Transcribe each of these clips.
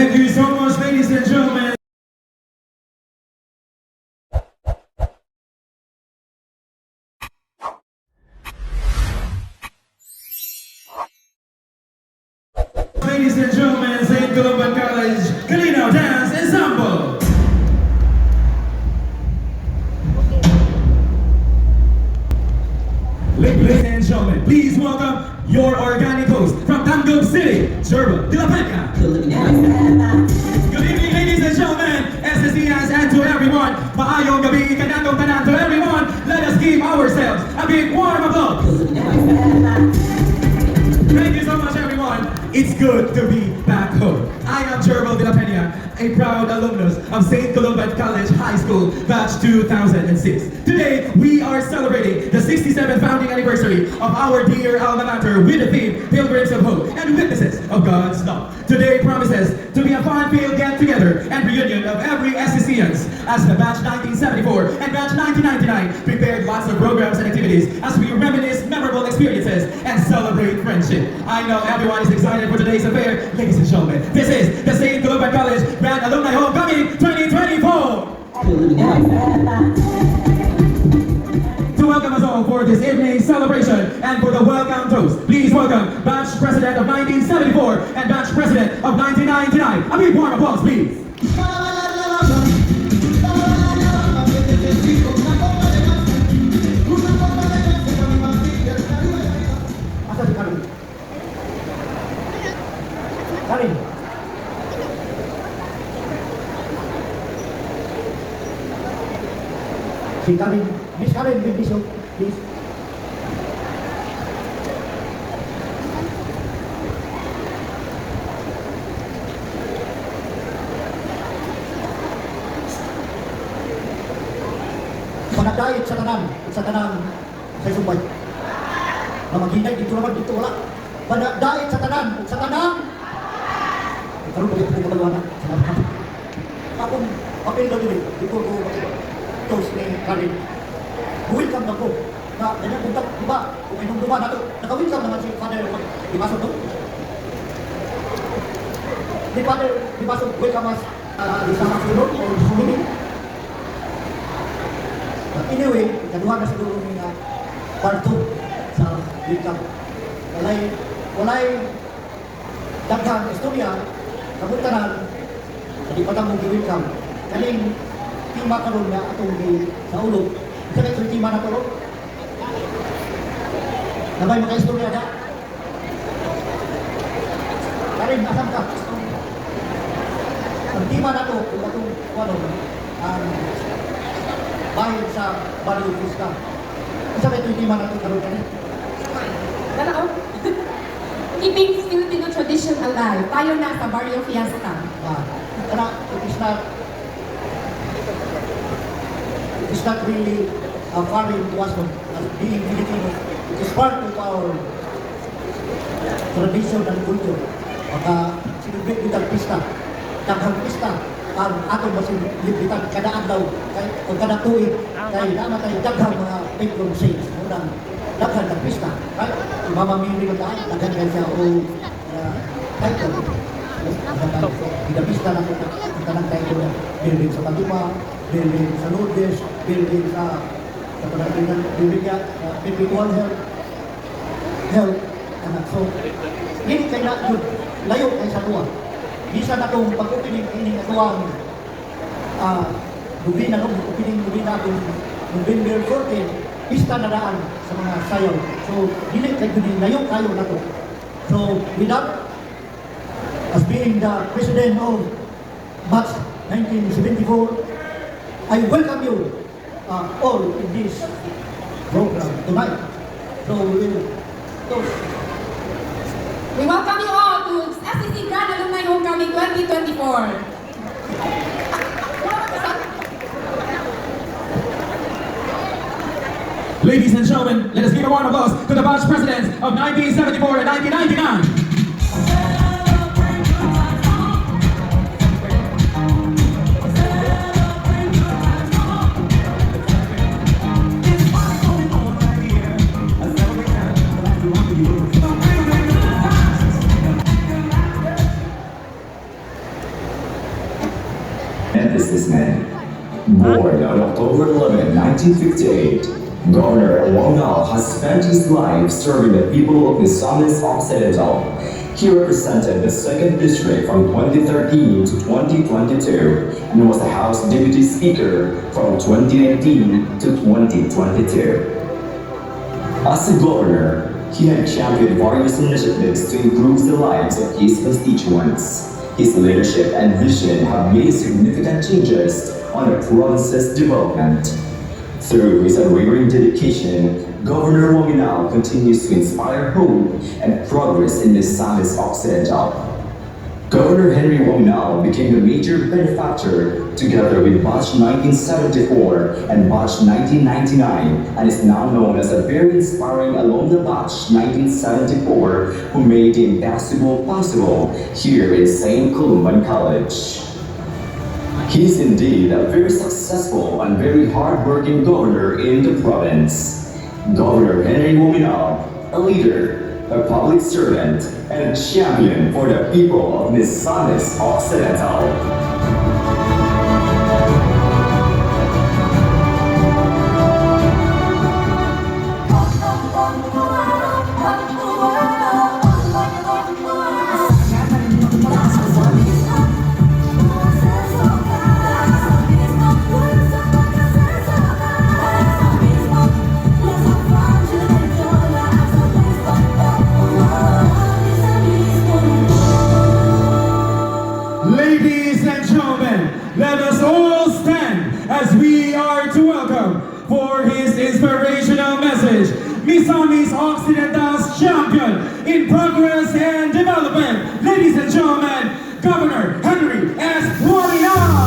Thank you so much, ladies and gentlemen. Ladies and gentlemen, St. Columban College Kalinaw Dance Ensemble. Ladies and gentlemen, please welcome your organic host from Tangub City, Jerba de la Peña. Good evening, ladies and gentlemen, SSES and to everyone. Maayong gabi, kanatong tanan to everyone. Let us give ourselves a big warm applause. Thank you so much, everyone. It's good to be back home. I am Jerbo de la Peña, a proud alumnus of St. Columban College High School, batch 2006. Today, we are celebrating the 67th founding anniversary of our dear alma mater with the theme Pilgrims of Hope and Witnesses of God's Love. Today promises to be a fun-filled get-together and reunion of every SSEans as the batch 1974 and batch 1999 prepared lots of programs and activities as we reminisce memorable experiences and celebrate friendship. I know everyone is excited for today's affair. Ladies and gentlemen, this is the St. Columban College Grand Alumni Homecoming 2024! To welcome us all for this evening's celebration and for the welcome toast, please welcome Batch President of 1974 and Batch President of 1999. A big warm applause, please. Karin. Si Karin, Miss Karin, please. Panagdait sa tanan sa sumbay. Na maghinay dito naman dito wala. Panagdait sa tanan. Karon ko ko kalwana. Akong papel daw dili, dito ko toast ni Karin. Welcome na ko. Na ganyan punta, di ba? Kung inong duman nato, naka-welcome naman si Father. Di ba to? Di Father, di ba so welcome us di sa Masulog o Sumini? Anyway, kaduha na siguro ni part 2 sa welcome. Walay daghang istorya kabutaran di patang mong welcome. Kaning tima karon nga atong sa ulo. Kaya ito tima na to. Nabay maka-istorya na. Karin, asam ka? Ang tima na to, kung atong ang bahay sa Barrio Fiesta. Isa ba ito yung tima na to karon kanin? Dalaw? Keeping Filipino tradition alive. Tayo na sa Barrio Fiesta. It is not really foreign to us as being Filipino. It is part of our tradition and culture. Maka sinubit bitang pista. Daghang pista ang atong masilibitan kada adlaw o kada tuig kay naman tayo daghang mga patron saints. Unang daghang ng pista. Right? Mamamili mo tayo, daghang kayo siya o title. Pista na ang tanang title na building sa Pagima, building sa Lourdes, building sa panagingan, building niya, individual health, anak. So, hindi kayo na yun, layo kayo sa tuwa. Bisa na itong pag-opening na tuwang Lubin na opening na itong November 14, pista na daan sa mga sayaw. So, hindi kayo din layo kayo na to. So, with that, as being the president of batch 1974, I welcome you all in this program tonight. So We welcome you all to SSC Grand Alumni Homecoming 2024. Ladies and gentlemen, let us give a round of applause to the batch presidents of 1974 and 1999. on October 11, 1958, Governor Wang Nao has spent his life serving the people of Misamis Occidental. He represented the 2nd District from 2013 to 2022 and was the House Deputy Speaker from 2019 to 2022. As a governor, he had championed various initiatives to improve the lives of his constituents. His leadership and vision have made significant changes on the province's development. Through his unwavering dedication, Governor Wang Nao continues to inspire hope and progress in Misamis Occidental. Governor Henry Wang Nao became the major benefactor together with Batch 1974 and Batch 1999 and is now known as a very inspiring alumna Batch 1974 who made the impossible possible here in St. Columban College. He is indeed a very successful and very hard-working governor in the province. Governor Henry Wang Nao, a leader, a public servant, and a champion for the people of Misamis Occidental. Ladies and gentlemen, let us all stand as we are to welcome for his inspirational message, Misamis Occidental's champion in progress and development. Ladies and gentlemen, Governor Henry S. Wang Nao.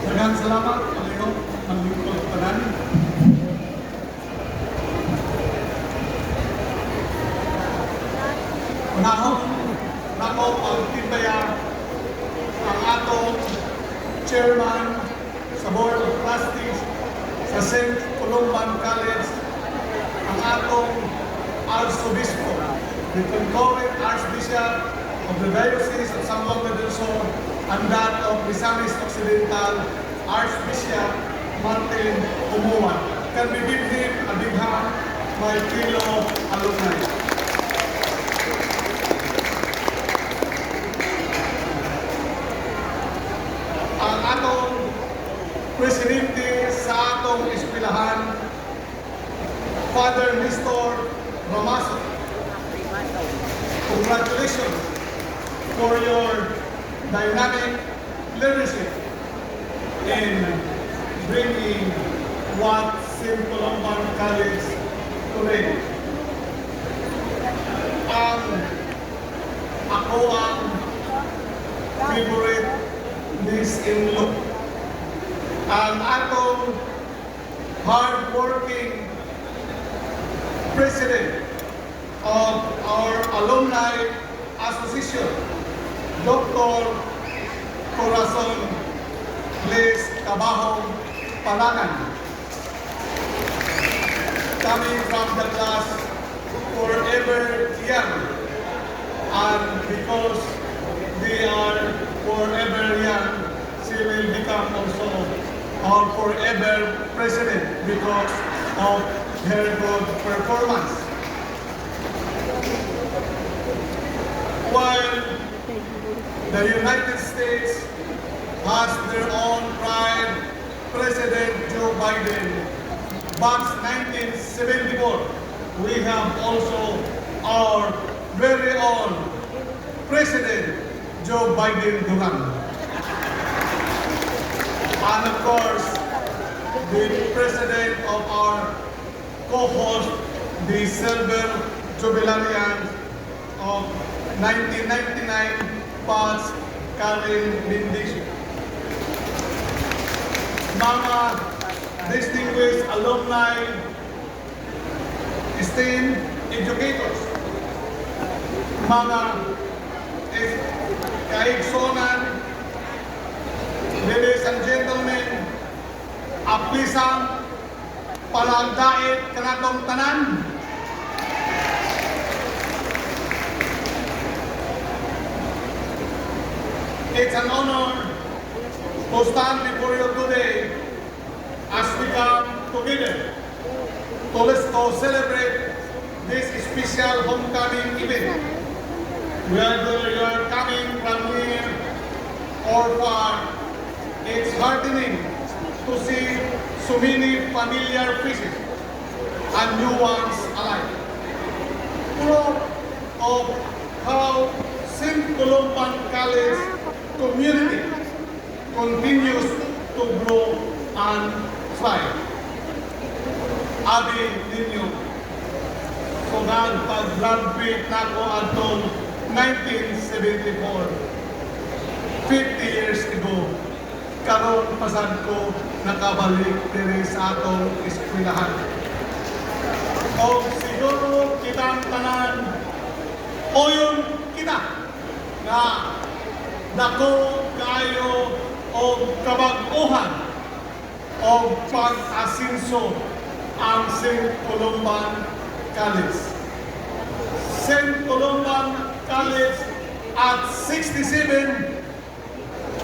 Daghang salamat kayo ang lingkod tanan. Unahon nako pagtibayan ang atong chairman sa Board of Trustees sa St. Columban College, ang atong Arsobispo, the concurrent Archbishop of the Diocese of San Juan del Sur, and that of Misamis Occidental, Archbishop Martin Umuan. Can we give him a big hand, my fellow alumni? Ang atong presidente sa atong eskwelahan, Father Nestor Romaso. Congratulations for your dynamic leadership in bringing what St. Columban College today. Ako ang favorite Miss-in-law. Ang atong hard-working president of our alumni association, Dr. Corazon Les Cabahong Palangan, coming from the class Forever Young, and because they are forever young, she will become also our forever president because of her good performance. While the United States has their own pride, President Joe Biden, back 1974, we have also our very own President Joe Biden Duran. And of course, the president of our co-host, the Silver Jubilarian of 1999, Pats Karen Bindis. Mga distinguished alumni, esteemed educators, mga kaigsonan and gentlemen, apisang palagdait kanatong tanan. It's an honor to stand before you today as we come together to celebrate this special homecoming event. Whether you are coming from near or far, it's heartening to see so many familiar faces and new ones alike. Proof of how St. Columban College community continues to grow and thrive. Abi ninyo, so nagpag-graduate na ko atong 1974, 50 years ago, karon pasad ko nakabalik diri sa atong eskwelahan. O siguro kitang tanan, oyon kita na dako kayo o kabag-uhan o pag-asinso ang St. Columban College. St. Columban College at 67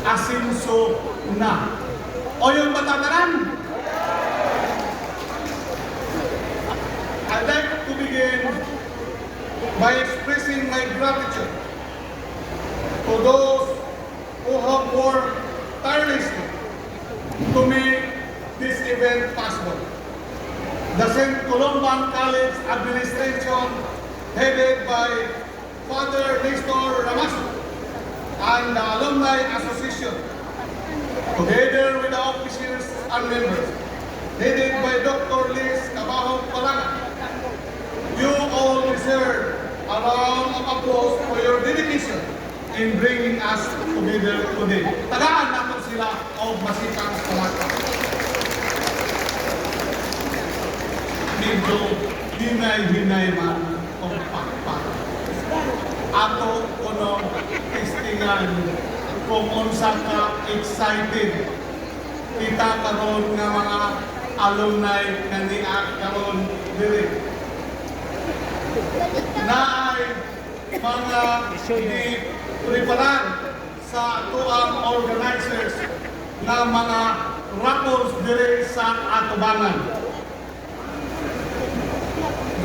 asinso na. O yung matatanan? I'd like to begin by expressing my gratitude to those who have worked tirelessly to make this event possible. The St. Columban College administration, headed by Father Nestor Ramazo, and the Alumni Association, together with the officers and members, headed by Dr. Liz Cabajo Palaga. You all deserve a round of applause for your dedication in bringing us together today. Tagaan natin sila o masipang palaka. Medyo hinay-hinay man o pakpak. Ato kuno testingan kung unsa ka excited kita karon nga mga alumni nga niya karon diri. Naay mga preparan sa tuang organizers na mga rappers diri sa atubangan.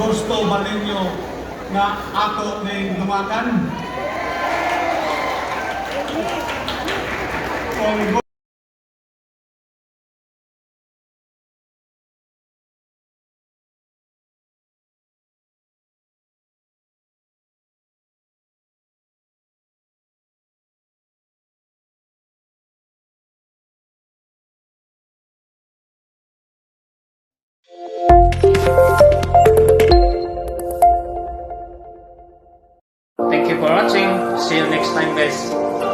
Gusto ba ninyo na ato ning dumakan? Kung Thank you for watching. See you next time, guys.